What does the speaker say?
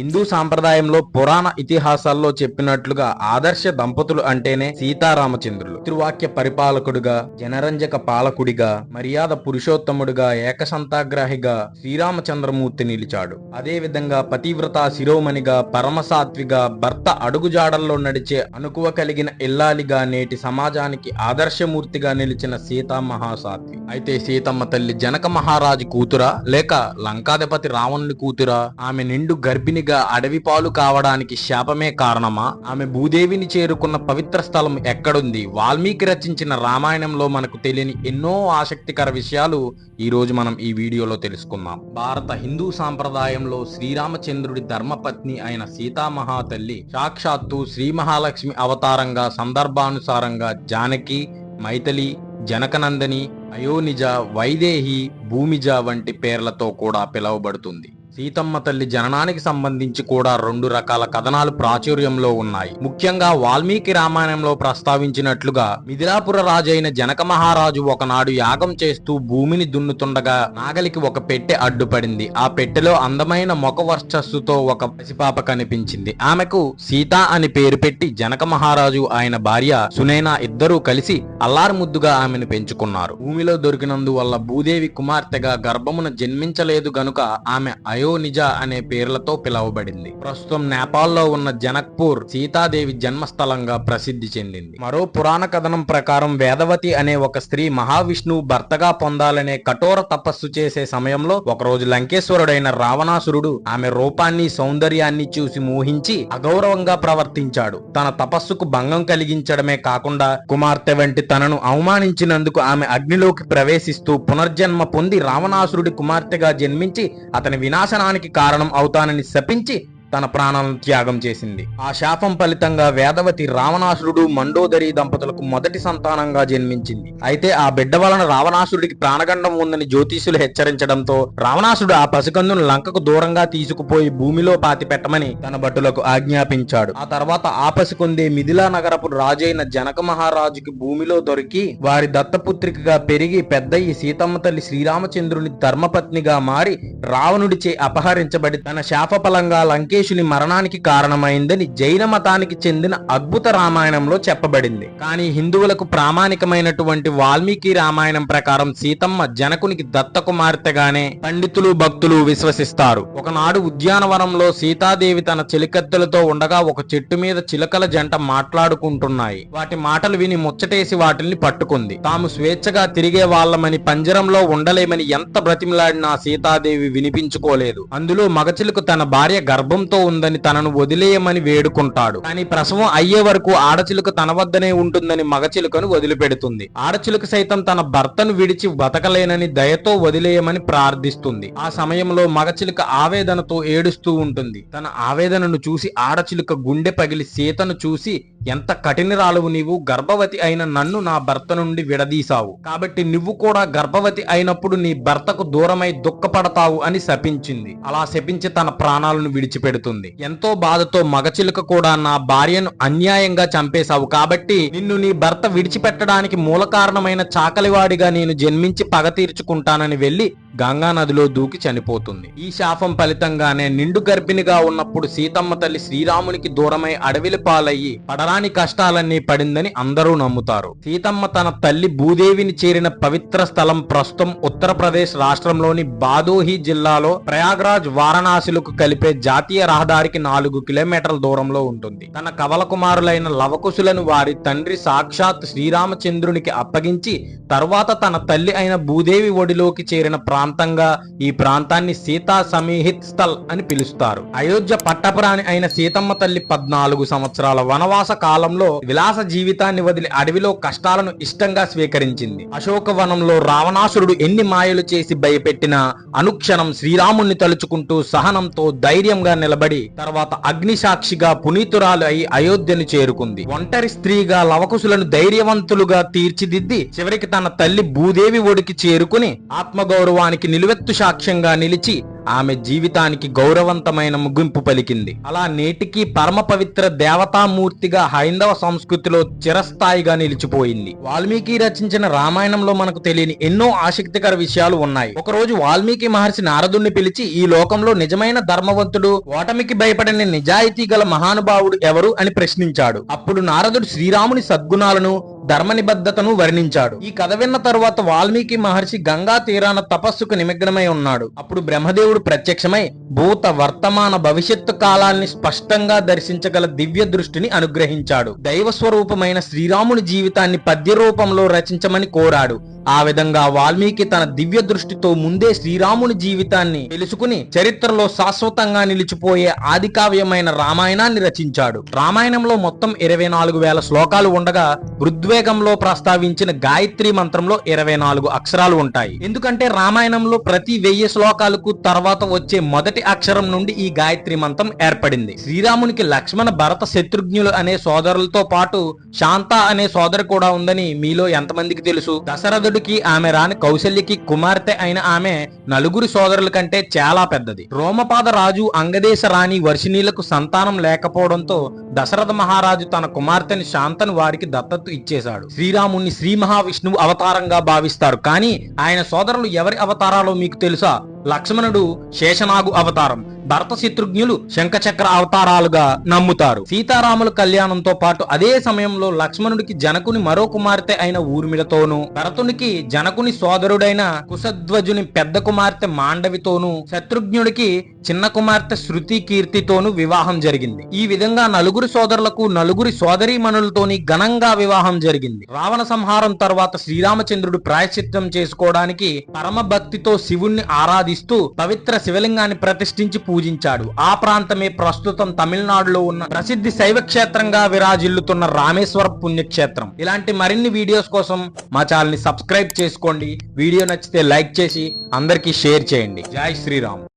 హిందూ సాంప్రదాయంలో పురాణ ఇతిహాసాల్లో చెప్పినట్లుగా ఆదర్శ దంపతులు అంటేనే సీతారామచంద్రులు. పితృవాక్య పరిపాలకుడిగా, జనరంజక పాలకుడిగా, మర్యాద పురుషోత్తముడిగా, ఏకసంతాగ్రాహిగా శ్రీరామచంద్రమూర్తి నిలిచాడు. అదే విధంగా పతివ్రత శిరోమణిగా, పరమసాత్విగా, భర్త అడుగుజాడల్లో నడిచే అనుకువ కలిగిన ఇల్లాలిగా, నేటి సమాజానికి ఆదర్శమూర్తిగా నిలిచిన సీతా మహాసాత్వి. అయితే సీతమ్మ తల్లి జనక మహారాజు కూతురా లేక లంకాధిపతి రావణుని కూతురా? ఆమె నిండు గర్భిణిగా అడవి పాలు కావడానికి శాపమే కారణమా? ఆమె భూదేవిని చేరుకున్న పవిత్ర స్థలం ఎక్కడుంది? వాల్మీకి రచించిన రామాయణంలో మనకు తెలియని ఎన్నో ఆసక్తికర విషయాలు ఈ రోజు మనం ఈ వీడియోలో తెలుసుకుందాం. భారత హిందూ సాంప్రదాయంలో శ్రీరామచంద్రుడి ధర్మపత్ని అయిన సీతామహాతల్లి సాక్షాత్తు శ్రీ మహాలక్ష్మి అవతారంగా, సందర్భానుసారంగా జానకి, మైథిలి, జనకనందని, అయోనిజ, వైదేహి, భూమిజ వంటి పేర్లతో కూడా పిలువబడుతుంది. సీతమ్మ తల్లి జననానికి సంబంధించి కూడా 2 రకాల కథనాలు ప్రాచుర్యంలో ఉన్నాయి. ముఖ్యంగా వాల్మీకి రామాయణంలో ప్రస్తావించినట్లుగా మిథిలాపుర రాజైన జనక మహారాజు ఒకనాడు యాగం చేస్తూ భూమిని దున్నుతుండగా నాగలికి ఒక పెట్టె అడ్డుపడింది. ఆ పెట్టెలో అందమైన మొఖ వర్చస్సుతో ఒక పసిపాప కనిపించింది. ఆమెకు సీత అని పేరు పెట్టి జనక మహారాజు ఆయన భార్య సునైన ఇద్దరూ కలిసి అల్లారు ముద్దుగా ఆమెను పెంచుకున్నారు. భూమిలో దొరికినందువల్ల భూదేవి కుమార్తెగా గర్భమున జన్మించలేదు గనుక ఆమె అయోనిజ అనే పేర్లతో పిలువబడింది. ప్రస్తుతం నేపాల్లో ఉన్న జనక్పూర్ సీతాదేవి జన్మస్థలంగా ప్రసిద్ధి చెందింది. మరో పురాణ కథనం ప్రకారం వేదవతి అనే ఒక స్త్రీ మహావిష్ణువు భర్తగా పొందాలనే కఠోర తపస్సు చేసే సమయంలో ఒకరోజు లంకేశ్వరుడైన రావణాసురుడు ఆమె రూపాన్ని, సౌందర్యాన్ని చూసి మోహించి అగౌరవంగా ప్రవర్తించాడు. తన తపస్సుకు భంగం కలిగించడమే కాకుండా కుమార్తె వంటి తనను అవమానించినందుకు ఆమె అగ్నిలోకి ప్రవేశిస్తూ పునర్జన్మ పొంది రావణాసురుడి కుమార్తెగా జన్మించి అతని వినాశనానికి కారణం అవుతానని శపించి తన ప్రాణాలను త్యాగం చేసింది. ఆ శాపం ఫలితంగా వేదవతి రావణాసురుడు, మండోదరి దంపతులకు మొదటి సంతానంగా జన్మించింది. అయితే ఆ బిడ్డ వలన రావణాసురుడికి ప్రాణగండం ఉందని జ్యోతిష్యులు హెచ్చరించడంతో రావణాసురుడు ఆ పసికందును లంకకు దూరంగా తీసుకుపోయి భూమిలో పాతిపెట్టమని తన భటులకు ఆజ్ఞాపించాడు. ఆ తర్వాత ఆ పసికొందే మిథిలా నగరపు రాజైన జనక మహారాజుకి భూమిలో దొరికి వారి దత్తపుత్రికగా పెరిగి పెద్దయి సీతమ్మ తల్లి శ్రీరామచంద్రుని ధర్మపత్నిగా మారి రావణుడిచే అపహరించబడి తన శాపఫలంగా లంకేశుని మరణానికి కారణమైందని జైన మతానికి చెందిన అద్భుత రామాయణంలో చెప్పబడింది. కానీ హిందువులకు ప్రామాణికమైనటువంటి వాల్మీకి రామాయణం ప్రకారం సీతమ్మ జనకునికి దత్త కుమార్తెగానే పండితులు, భక్తులు విశ్వసిస్తారు. ఒకనాడు ఉద్యానవనంలో సీతాదేవి తన చిలికత్తెలతో ఉండగా ఒక చెట్టు మీద చిలకల జంట మాట్లాడుకుంటున్నాయి. వాటి మాటలు విని ముచ్చటేసి వాటిల్ని పట్టుకుంది. తాము స్వేచ్ఛగా తిరిగే వాళ్ళమని, పంజరంలో ఉండలేమని ఎంత బ్రతిమలాడినా సీతాదేవి వినిపించుకోలేదు. అందులో మగచిలుకు తన భార్య గర్భంతో ఉందని తనను వదిలేయమని వేడుకుంటాడు. కానీ ప్రసవం అయ్యే వరకు ఆడచిలుక తన వద్దనే ఉంటుందని మగచిలుకను వదిలిపెడుతుంది. ఆడచిలుక సైతం తన భర్తను విడిచి బతకలేనని దయతో వదిలేయమని ప్రార్థిస్తుంది. ఆ సమయంలో మగచిలుక ఆవేదనతో ఏడుస్తూ ఉంటుంది. తన ఆవేదనను చూసి ఆడచిలుక గుండె పగిలి సీతను చూసి, ఎంత కఠినరాలువు నీవు, గర్భవతి అయిన నన్ను నా భర్త నుండి విడదీశావు, కాబట్టి నువ్వు కూడా గర్భవతి అయినప్పుడు నీ భర్తకు దూరమై దుఃఖపడతావు అని శపించింది. అలా శపించి తన ప్రాణాలను విడిచిపెడుతుంది. ఎంతో బాధతో మగచిలుక కూడా, నా భార్యను అన్యాయంగా చంపేశావు కాబట్టి నిన్ను నీ భర్త విడిచిపెట్టడానికి మూల కారణమైన చాకలివాడిగా నేను జన్మించి పగ తీర్చుకుంటానని వెళ్లి గంగా నదిలో దూకి చనిపోతుంది. ఈ శాపం ఫలితంగానే నిండు గర్భిణిగా ఉన్నప్పుడు సీతమ్మ తల్లి శ్రీరామునికి దూరమై అడవిల పాలయ్యి పడరాని కష్టాలన్నీ పడిందని అందరూ నమ్ముతారు. సీతమ్మ తన తల్లి భూదేవిని చేరిన పవిత్ర స్థలం ప్రస్తుతం ఉత్తరప్రదేశ్ రాష్ట్రంలోని బాదోహి జిల్లాలో ప్రయాగ్రాజ్ వారణాసిలకు కలిపే జాతీయ రహదారికి 4 కిలోమీటర్ల దూరంలో ఉంటుంది. తన కవల కుమారులైన లవకుశులను వారి తండ్రి సాక్షాత్ శ్రీరామచంద్రునికి అప్పగించి తరువాత తన తల్లి అయిన భూదేవి ఒడిలోకి చేరిన ప్రాంతంగా ఈ ప్రాంతాన్ని సీతా సమీహిత్ స్థల్ అని పిలుస్తారు. అయోధ్య పట్టపురాణి అయిన సీతమ్మ తల్లి 14 సంవత్సరాల వనవాస కాలంలో విలాస జీవితాన్ని వదిలి అడవిలో కష్టాలను ఇష్టంగా స్వీకరించింది. అశోకవనంలో రావణాసురుడు ఎన్ని మాయలు చేసి భయపెట్టినా అనుక్షణం శ్రీరాముణ్ణి తలుచుకుంటూ సహనంతో ధైర్యంగా నిలబడి తర్వాత అగ్నిసాక్షిగా పునీతురాలు అయి అయోధ్యను చేరుకుంది. ఒంటరి స్త్రీగా లవకుశులను ధైర్యవంతులుగా తీర్చిదిద్ది చివరికి తన తల్లి భూదేవి ఒడికి చేరుకుని ఆత్మగౌరవానికి నిలువెత్తు సాక్ష్యంగా నిలిచి ఆమె జీవితానికి గౌరవవంతమైన ముగింపు పలికింది. అలా నేటికి పరమ పవిత్ర దేవతామూర్తిగా హైందవ సంస్కృతిలో చిరస్థాయిగా నిలిచిపోయింది. వాల్మీకి రచించిన రామాయణంలో మనకు తెలియని ఎన్నో ఆసక్తికర విషయాలు ఉన్నాయి. ఒకరోజు వాల్మీకి మహర్షి నారదుణ్ణి పిలిచి ఈ లోకంలో నిజమైన ధర్మవంతుడు, ఓటమికి భయపడని నిజాయితీ గల మహానుభావుడు ఎవరు అని ప్రశ్నించాడు. అప్పుడు నారదుడు శ్రీరాముని సద్గుణాలను, ధర్మ నిబద్ధతను వర్ణించాడు. ఈ కథ విన్న తరువాత వాల్మీకి మహర్షి గంగా తీరాన తపస్సుకు నిమగ్నమై ఉన్నాడు. అప్పుడు బ్రహ్మదేవుడు ప్రత్యక్షమై భూత, వర్తమాన, భవిష్యత్తు కాలాల్ని స్పష్టంగా దర్శించగల దివ్య దృష్టిని అనుగ్రహించాడు. దైవ స్వరూపమైన శ్రీరాముని జీవితాన్ని పద్య రూపంలో రచించమని కోరాడు. ఆ విధంగా వాల్మీకి తన దివ్య దృష్టితో ముందే శ్రీరాముని జీవితాన్ని తెలుసుకుని చరిత్రలో శాశ్వతంగా నిలిచిపోయే ఆదికావ్యమైన రామాయణాన్ని రచించాడు. రామాయణంలో మొత్తం 24,000 శ్లోకాలు ఉండగా ఋగ్వేదంలో ప్రస్తావించిన గాయత్రి మంత్రంలో 24 అక్షరాలు ఉంటాయి. ఎందుకంటే రామాయణంలో ప్రతి 1000 శ్లోకాలకు తర్వాత వచ్చే మొదటి అక్షరం నుండి ఈ గాయత్రి మంత్రం ఏర్పడింది. శ్రీరామునికి లక్ష్మణ, భరత, శత్రుఘ్నులు అనే సోదరులతో పాటు శాంత అనే సోదరు కూడా ఉందని మీలో ఎంతమందికి తెలుసు? దశరథుడికి ఆమె రాణి కౌశల్యకి కుమార్తె అయిన ఆమె నలుగురి సోదరుల కంటే చాలా పెద్దది. రోమపాద రాజు అంగదేశ రాణి వర్షిణీలకు సంతానం లేకపోవడంతో దశరథ మహారాజు తన కుమార్తెని శాంతను వారికి దత్తత ఇచ్చేశాడు. శ్రీరాముణ్ణి శ్రీ మహావిష్ణువు అవతారంగా భావిస్తారు. కానీ ఆయన సోదరులు ఎవరి అవతారాలో మీకు తెలుసా? లక్ష్మణుడు శేషనాగు అవతారం, భరత, శత్రుఘ్నులు శంఖచక్ర అవతారాలుగా నమ్ముతారు. సీతారాముల కళ్యాణంతో పాటు అదే సమయంలో లక్ష్మణుడికి జనకుని మరో కుమార్తె అయిన ఊర్మిళతోనూ, భరతునికి జనకుని సోదరుడైన కుశధ్వజుని పెద్ద కుమార్తె మాండవితోనూ, శత్రుఘ్నుడికి చిన్న కుమార్తె శృతి కీర్తితోనూ వివాహం జరిగింది. ఈ విధంగా నలుగురు సోదరులకు నలుగురి సోదరీమణులతోని ఘనంగా వివాహం జరిగింది. రావణ సంహారం తర్వాత శ్రీరామచంద్రుడు ప్రాయశ్చిత్తం చేసుకోవడానికి పరమ భక్తితో శివుణ్ణి ఆరాధిస్తూ పవిత్ర శివలింగాన్ని ప్రతిష్ఠించి పూజించాడు. ఆ ప్రాంతమే ప్రస్తుతం తమిళనాడులో ఉన్న ప్రసిద్ధి శైవ క్షేత్రంగా విరాజిల్లుతున్న రామేశ్వర పుణ్యక్షేత్రం. ఇలాంటి మరిన్ని వీడియోస్ కోసం మా ఛానల్ ని సబ్స్క్రైబ్ చేసుకోండి. వీడియో నచ్చితే లైక్ చేసి అందరికీ షేర్ చేయండి. జై శ్రీరామ్.